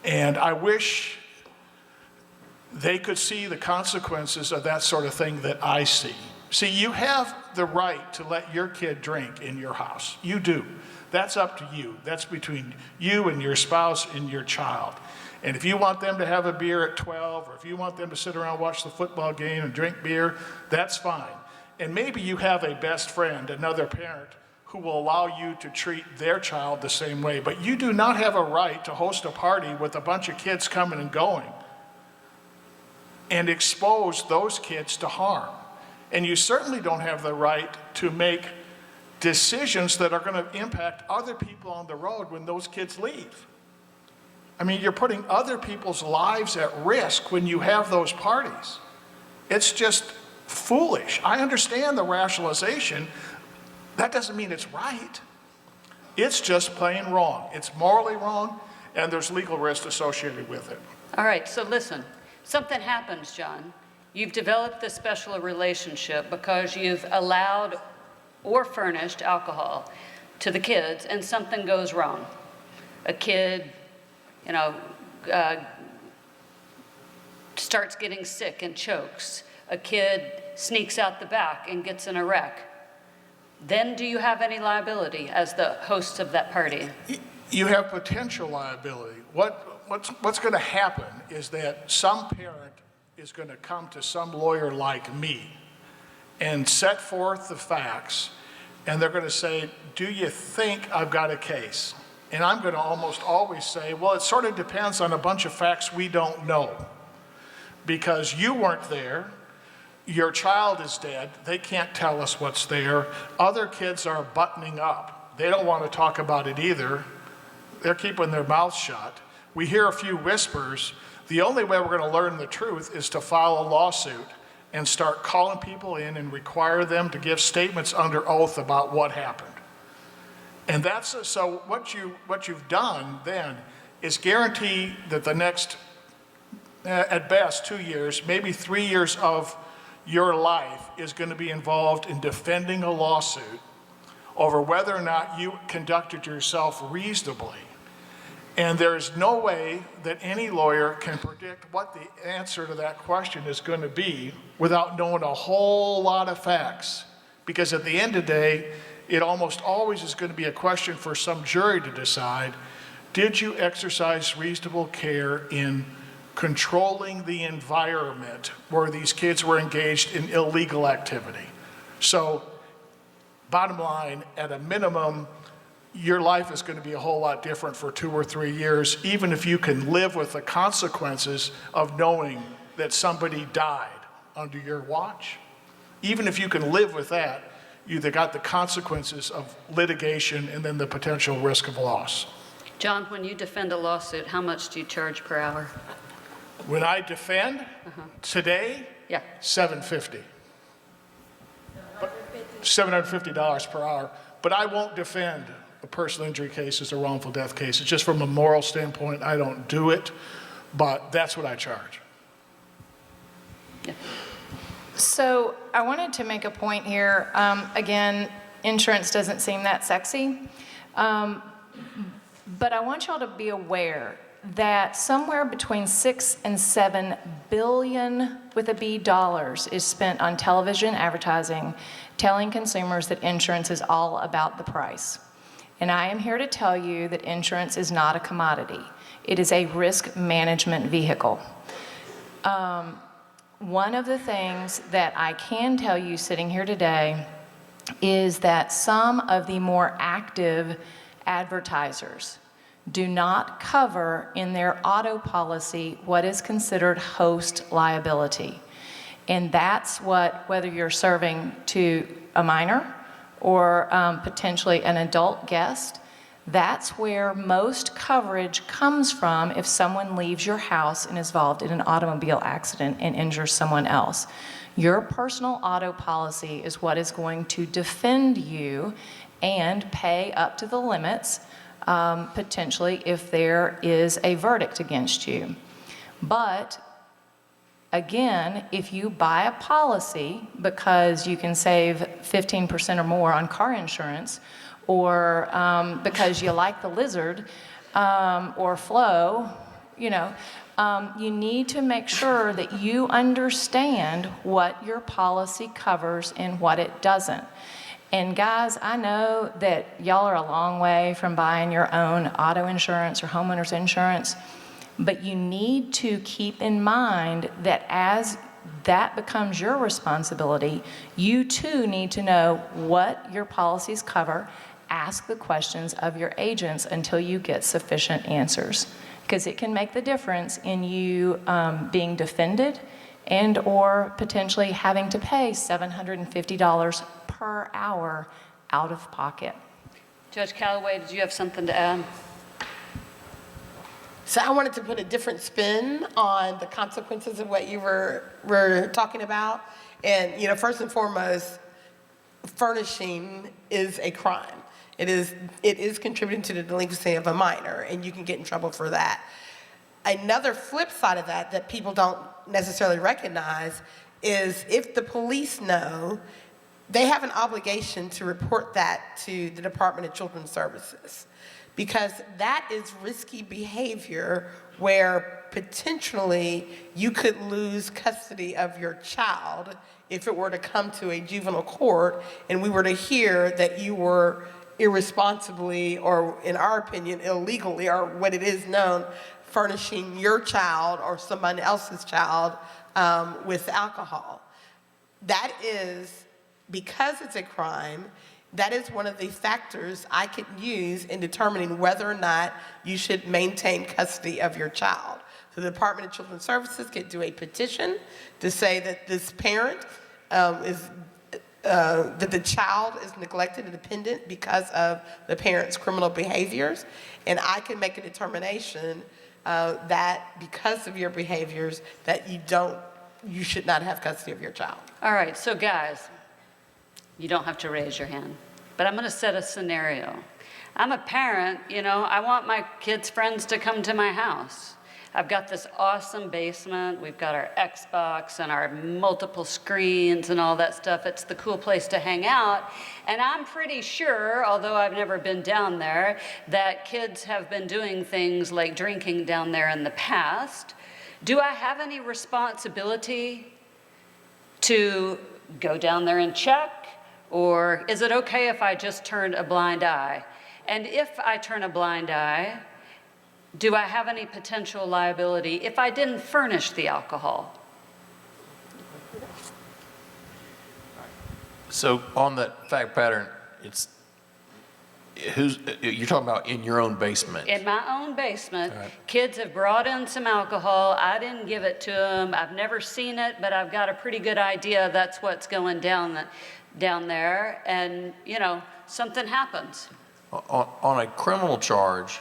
And I wish they could see the consequences of that sort of thing that I see. See, you have the right to let your kid drink in your house. You do. That's up to you. That's between you and your spouse and your child. And if you want them to have a beer at 12, or if you want them to sit around and watch the football game and drink beer, that's fine. And maybe you have a best friend, another parent, who will allow you to treat their child the same way. But you do not have a right to host a party with a bunch of kids coming and going and expose those kids to harm. And you certainly don't have the right to make decisions that are going to impact other people on the road when those kids leave. I mean, you're putting other people's lives at risk when you have those parties. It's just foolish. I understand the rationalization. That doesn't mean it's right. It's just plain wrong. It's morally wrong, and there's legal risk associated with it. All right, so listen, something happens, John. You've developed this special relationship because you've allowed or furnished alcohol to the kids, and something goes wrong. A kid, starts getting sick and chokes. A kid sneaks out the back and gets in a wreck. Then do you have any liability as the host of that party? You have potential liability. What's going to happen is that some parent is going to come to some lawyer like me and set forth the facts, and they're going to say, do you think I've got a case? And I'm going to almost always say, well, it sort of depends on a bunch of facts we don't know. Because you weren't there, your child is dead, they can't tell us what's there, other kids are buttoning up. They don't want to talk about it either. They're keeping their mouths shut. We hear a few whispers. The only way we're going to learn the truth is to file a lawsuit and start calling people in and require them to give statements under oath about what happened. And so what you've done then is guarantee that the next, at best, 2 years, maybe 3 years of your life is going to be involved in defending a lawsuit over whether or not you conducted yourself reasonably. And there's no way that any lawyer can predict what the answer to that question is going to be without knowing a whole lot of facts. Because at the end of the day, it almost always is going to be a question for some jury to decide, did you exercise reasonable care in controlling the environment where these kids were engaged in illegal activity? So, bottom line, at a minimum, your life is going to be a whole lot different for 2 or 3 years, even if you can live with the consequences of knowing that somebody died under your watch. Even if you can live with that, you either got the consequences of litigation and then the potential risk of loss. John, when you defend a lawsuit, how much do you charge per hour? When I defend today, Yeah. $750. $750 per hour. But I won't defend a personal injury cases or wrongful death cases. Just from a moral standpoint, I don't do it, but that's what I charge. So I wanted to make a point here. Again, insurance doesn't seem that sexy. But I want y'all to be aware that somewhere between 6 and 7 billion with a B dollars is spent on television advertising, telling consumers that insurance is all about the price. And I am here to tell you that insurance is not a commodity. It is a risk management vehicle. One of the things that I can tell you sitting here today is that some of the more active advertisers do not cover in their auto policy what is considered host liability. And that's what, whether you're serving to a minor or potentially an adult guest, that's where most coverage comes from if someone leaves your house and is involved in an automobile accident and injures someone else. Your personal auto policy is what is going to defend you and pay up to the limits, potentially if there is a verdict against you. But again, if you buy a policy because you can save 15% or more on car insurance, or because you like the lizard, or Flo, you need to make sure that you understand what your policy covers and what it doesn't. And guys, I know that y'all are a long way from buying your own auto insurance or homeowner's insurance, but you need to keep in mind that as that becomes your responsibility, you too need to know what your policies cover. Ask the questions of your agents until you get sufficient answers, because it can make the difference in you being defended and or potentially having to pay $750 per hour out of pocket. Judge Callaway, did you have something to add? So I wanted to put a different spin on the consequences of what you were talking about. And, first and foremost, furnishing is a crime. It is contributing to the delinquency of a minor, and you can get in trouble for that. Another flip side of that people don't necessarily recognize is if the police know, they have an obligation to report that to the Department of Children's Services, because that is risky behavior where potentially you could lose custody of your child if it were to come to a juvenile court and we were to hear that you were irresponsibly, or in our opinion, illegally, or what it is known, furnishing your child or someone else's child with alcohol. That is, because it's a crime, that is one of the factors I could use in determining whether or not you should maintain custody of your child. So the Department of Children's Services could do a petition to say that this parent that the child is neglected and dependent because of the parent's criminal behaviors, and I can make a determination that because of your behaviors that you should not have custody of your child. All right, so guys, you don't have to raise your hand, but I'm going to set a scenario. I'm a parent, I want my kids' friends to come to my house. I've got this awesome basement. We've got our Xbox and our multiple screens and all that stuff. It's the cool place to hang out. And I'm pretty sure, although I've never been down there, that kids have been doing things like drinking down there in the past. Do I have any responsibility to go down there and check? Or is it okay if I just turn a blind eye? And if I turn a blind eye, do I have any potential liability if I didn't furnish the alcohol? So on that fact pattern, you're talking about in your own basement? In my own basement, All right. Kids have brought in some alcohol. I didn't give it to them. I've never seen it, but I've got a pretty good idea that's what's going down down there and, you know, something happens. On a criminal charge,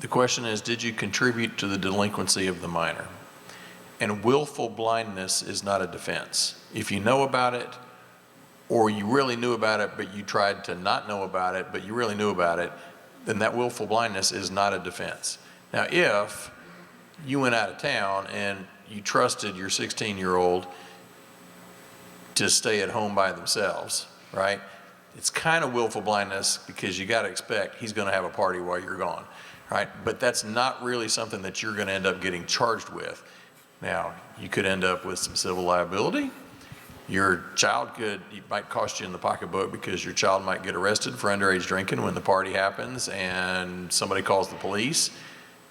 the question is, did you contribute to the delinquency of the minor? And willful blindness is not a defense. If you know about it, or you really knew about it, but you tried to not know about it, but you really knew about it, then that willful blindness is not a defense. Now, if you went out of town and you trusted your 16-year-old to stay at home by themselves, right? It's kind of willful blindness because you got to expect he's going to have a party while you're gone, right? But that's not really something that you're going to end up getting charged with. Now, you could end up with some civil liability. Your child it might cost you in the pocketbook because your child might get arrested for underage drinking when the party happens and somebody calls the police.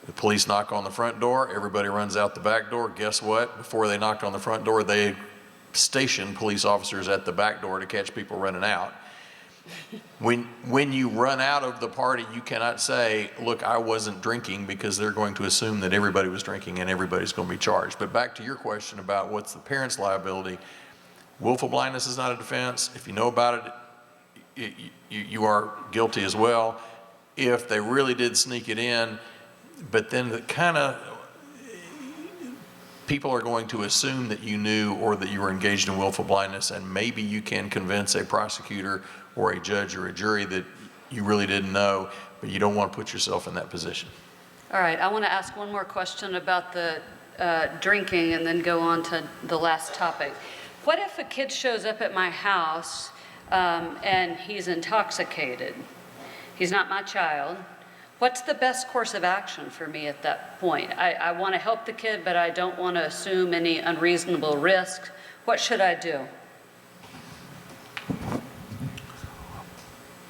The police knock on the front door, everybody runs out the back door. Guess what? Before they knocked on the front door, they stationed police officers at the back door to catch people running out. When you run out of the party, you cannot say, look, I wasn't drinking, because they're going to assume that everybody was drinking and everybody's going to be charged. But back to your question about what's the parent's liability, willful blindness is not a defense. If you know about it, you are guilty as well. If they really did sneak it in, but then the kind of people are going to assume that you knew or that you were engaged in willful blindness, and maybe you can convince a prosecutor or a judge or a jury that you really didn't know, but you don't want to put yourself in that position. All right, I want to ask one more question about the drinking and then go on to the last topic. What if a kid shows up at my house and he's intoxicated? He's not my child. What's the best course of action for me at that point? I want to help the kid, but I don't want to assume any unreasonable risks. What should I do?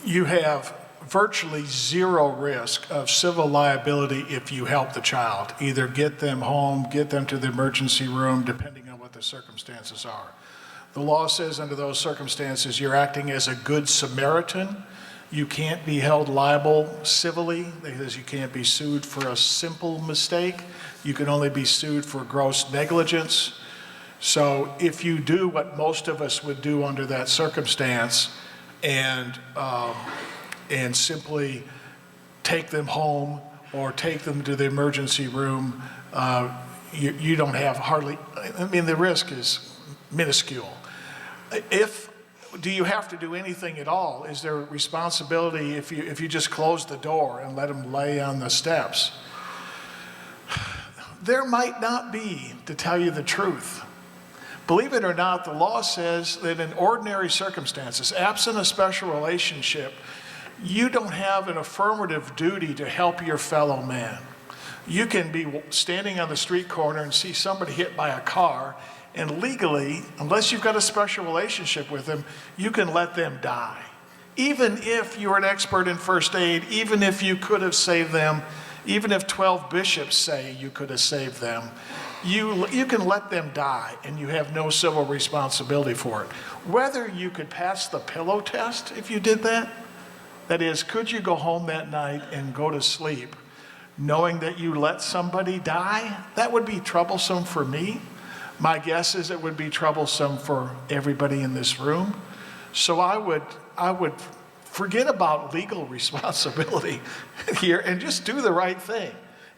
You have virtually zero risk of civil liability if you help the child. Either get them home, get them to the emergency room, depending on what the circumstances are. The law says under those circumstances, you're acting as a good Samaritan. You can't be held liable civilly, because you can't be sued for a simple mistake. You can only be sued for gross negligence. So if you do what most of us would do under that circumstance, and simply take them home or take them to the emergency room, you don't have hardly, I mean, the risk is minuscule. Do you have to do anything at all? Is there responsibility if you just close the door and let them lay on the steps? There might not be, to tell you the truth. Believe it or not, the law says that in ordinary circumstances, absent a special relationship, you don't have an affirmative duty to help your fellow man. You can be standing on the street corner and see somebody hit by a car, and legally, unless you've got a special relationship with them, you can let them die. Even if you're an expert in first aid, even if you could have saved them, even if 12 bishops say you could have saved them, you can let them die and you have no civil responsibility for it. Whether you could pass the pillow test if you did that, that is, could you go home that night and go to sleep knowing that you let somebody die? That would be troublesome for me. My guess is it would be troublesome for everybody in this room. So I would forget about legal responsibility here and just do the right thing.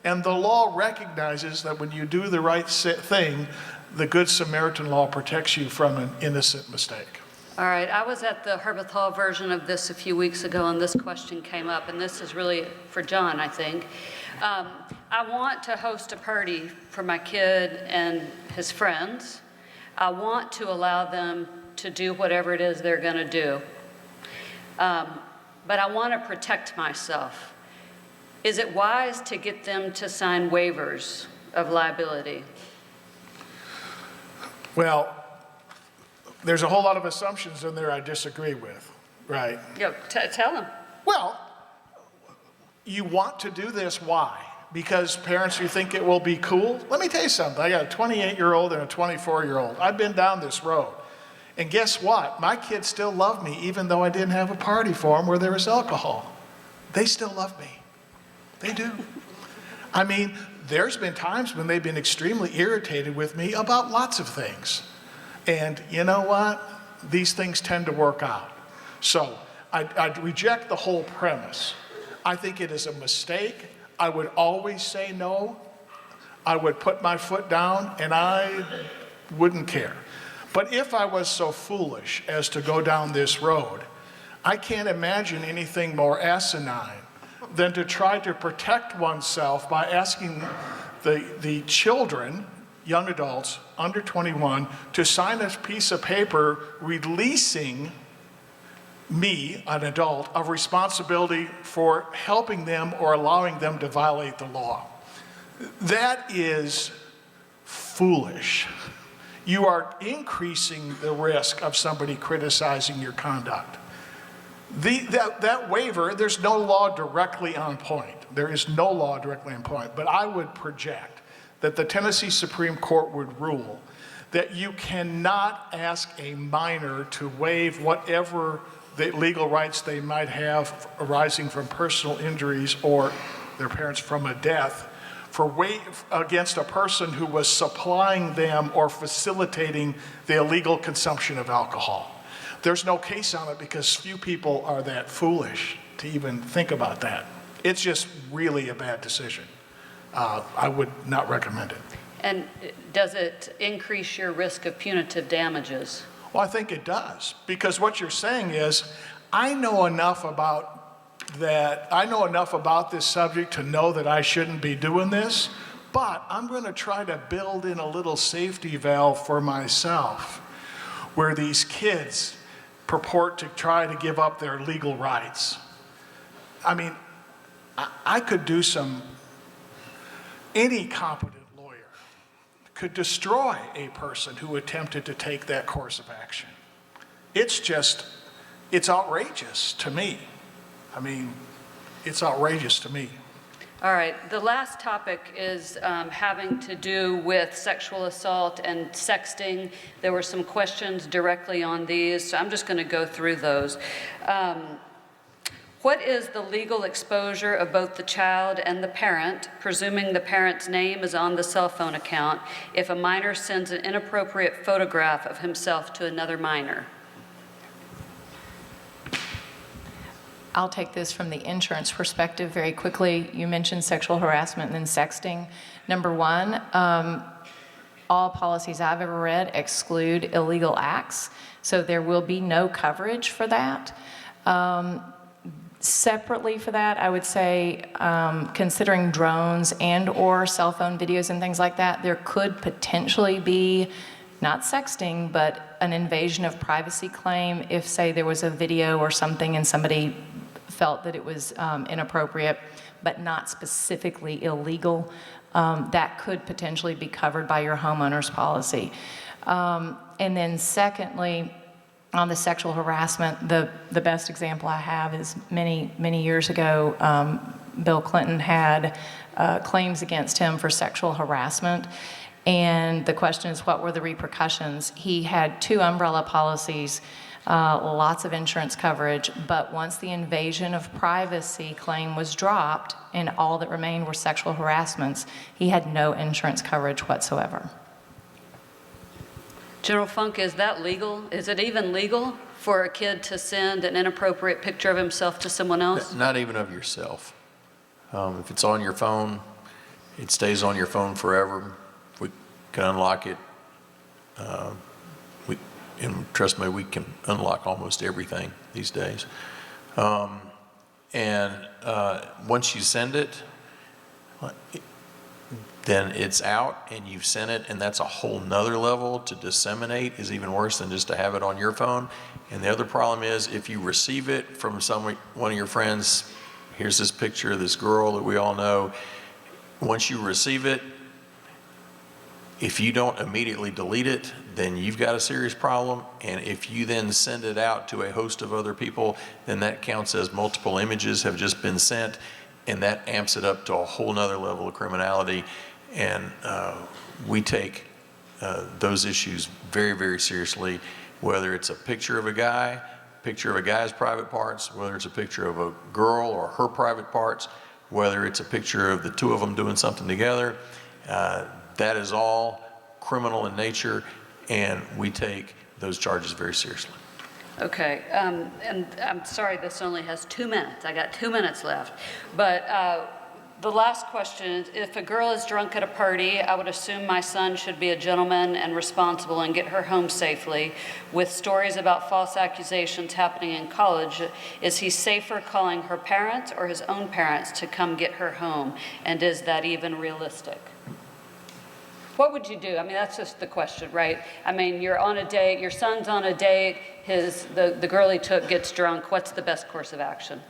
And the law recognizes that when you do the right thing, the Good Samaritan law protects you from an innocent mistake. All right, I was at the Herbeth Hall version of this a few weeks ago, and this question came up, and this is really for John, I think. I want to host a party for my kid and his friends. I want to allow them to do whatever it is they're going to do. But I want to protect myself. Is it wise to get them to sign waivers of liability? Well, there's a whole lot of assumptions in there I disagree with, right? Yeah, tell them. Well, you want to do this, why? Because parents, you think it will be cool? Let me tell you something. I got a 28-year-old and a 24-year-old. I've been down this road. And guess what? My kids still love me, even though I didn't have a party for them where there was alcohol. They still love me. They do. I mean, there's been times when they've been extremely irritated with me about lots of things. And you know what? these things tend to work out. So I'd reject the whole premise. I think it is a mistake. I would always say no. I would put my foot down, and I wouldn't care. But if I was so foolish as to go down this road, I can't imagine anything more asinine than to try to protect oneself by asking the children, young adults under 21, to sign a piece of paper releasing me, an adult, of responsibility for helping them or allowing them to violate the law. That is foolish. You are increasing the risk of somebody criticizing your conduct. That waiver, there's no law directly on point. There is no law directly on point, but I would project that the Tennessee Supreme Court would rule that you cannot ask a minor to waive whatever the legal rights they might have arising from personal injuries or their parents from a death against a person who was supplying them or facilitating the illegal consumption of alcohol. There's no case on it because few people are that foolish to even think about that. It's just really a bad decision. I would not recommend it. And does it increase your risk of punitive damages? Well, I think it does, because what you're saying is, I know enough about this subject to know that I shouldn't be doing this, but I'm going to try to build in a little safety valve for myself where these kids purport to try to give up their legal rights. I mean, I could do any competent lawyer could destroy a person who attempted to take that course of action. It's outrageous to me. I mean, it's outrageous to me. All right, the last topic is having to do with sexual assault and sexting. There were some questions directly on these, so I'm just going to go through those. What is the legal exposure of both the child and the parent, presuming the parent's name is on the cell phone account, if a minor sends an inappropriate photograph of himself to another minor? I'll take this from the insurance perspective very quickly. You mentioned sexual harassment and then sexting. Number one, all policies I've ever read exclude illegal acts, so there will be no coverage for that. Separately for that, I would say considering drones and or cell phone videos and things like that, there could potentially be, not sexting, but an invasion of privacy claim if, say, there was a video or something and somebody felt that it was inappropriate, but not specifically illegal, that could potentially be covered by your homeowner's policy. And then secondly, on the sexual harassment, the best example I have is many years ago, Bill Clinton had claims against him for sexual harassment. And the question is, what were the repercussions? He had 2 umbrella policies, lots of insurance coverage, but once the invasion of privacy claim was dropped and all that remained were sexual harassments, he had no insurance coverage whatsoever. General Funk, is that legal? Is it even legal for a kid to send an inappropriate picture of himself to someone else? Not even of yourself. If it's on your phone, it stays on your phone forever. We can unlock it. And trust me, we can unlock almost everything these days. Once you send it, then it's out and you've sent it, and that's a whole nother level. To disseminate is even worse than just to have it on your phone. And the other problem is, if you receive it from one of your friends, here's this picture of this girl that we all know. Once you receive it, if you don't immediately delete it, then you've got a serious problem. And if you then send it out to a host of other people, then that counts as multiple images have just been sent, and that amps it up to a whole nother level of criminality. And we take those issues very, very seriously, whether it's a picture of a guy's private parts, whether it's a picture of a girl or her private parts, whether it's a picture of the 2 of them doing something together. That is all criminal in nature, and we take those charges very seriously. Okay, and I'm sorry, this only has 2 minutes. I got 2 minutes left. But the last question is, if a girl is drunk at a party, I would assume my son should be a gentleman and responsible and get her home safely. With stories about false accusations happening in college, is he safer calling her parents or his own parents to come get her home? And is that even realistic? What would you do? I mean, that's just the question, right? I mean, you're on a date, your son's on a date, the girl he took gets drunk. What's the best course of action?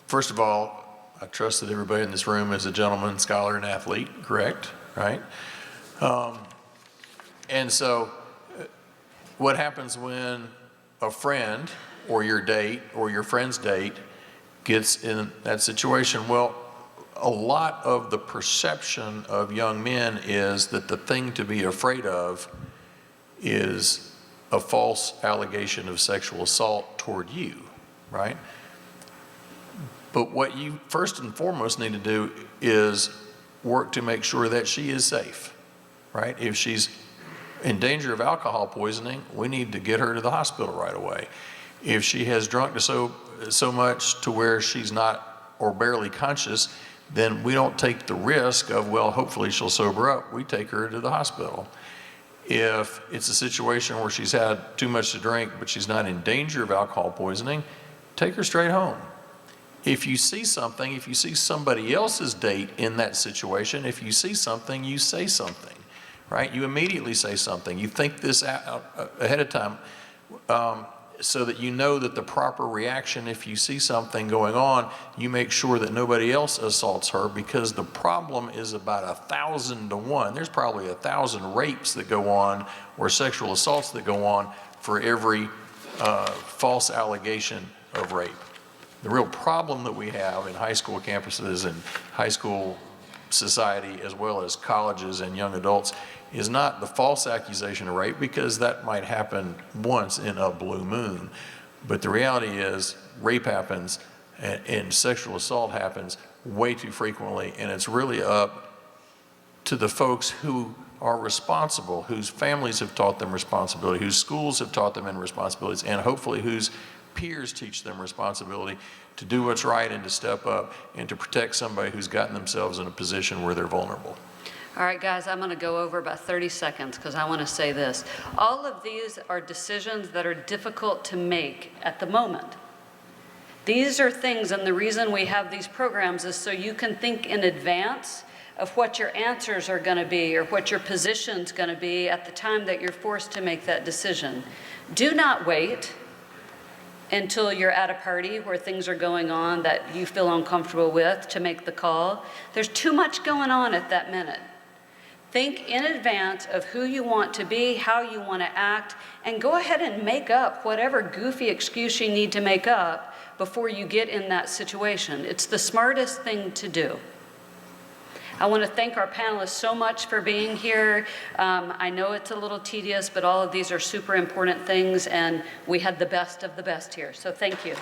First of all, I trust that everybody in this room is a gentleman, scholar, and athlete, correct? Right? And so what happens when a friend or your date or your friend's date gets in that situation? Well, a lot of the perception of young men is that the thing to be afraid of is a false allegation of sexual assault toward you, right? But what you first and foremost need to do is work to make sure that she is safe, right? If she's in danger of alcohol poisoning, we need to get her to the hospital right away. If she has drunk so much to where she's not or barely conscious, then we don't take the risk of, well, hopefully she'll sober up. We take her to the hospital. If it's a situation where she's had too much to drink, but she's not in danger of alcohol poisoning, take her straight home. If you see something, if you see somebody else's date in that situation, if you see something, you say something, right? You immediately say something. You think this out ahead of time so that you know that the proper reaction, if you see something going on, you make sure that nobody else assaults her, because the problem is about 1,000 to 1. There's probably 1,000 rapes that go on or sexual assaults that go on for every false allegation of rape. The real problem that we have in high school campuses and high school society, as well as colleges and young adults, is not the false accusation of rape, because that might happen once in a blue moon. But the reality is rape happens and sexual assault happens way too frequently, and it's really up to the folks who are responsible, whose families have taught them responsibility, whose schools have taught them in responsibilities, and hopefully whose peers teach them responsibility to do what's right and to step up and to protect somebody who's gotten themselves in a position where they're vulnerable. All right, guys, I'm going to go over about 30 seconds because I want to say this. All of these are decisions that are difficult to make at the moment. These are things, and the reason we have these programs is so you can think in advance of what your answers are going to be or what your position's going to be at the time that you're forced to make that decision. Do not wait until you're at a party where things are going on that you feel uncomfortable with to make the call. There's too much going on at that minute. Think in advance of who you want to be, how you want to act, and go ahead and make up whatever goofy excuse you need to make up before you get in that situation. It's the smartest thing to do. I want to thank our panelists so much for being here. I know it's a little tedious, but all of these are super important things, and we had the best of the best here. So thank you.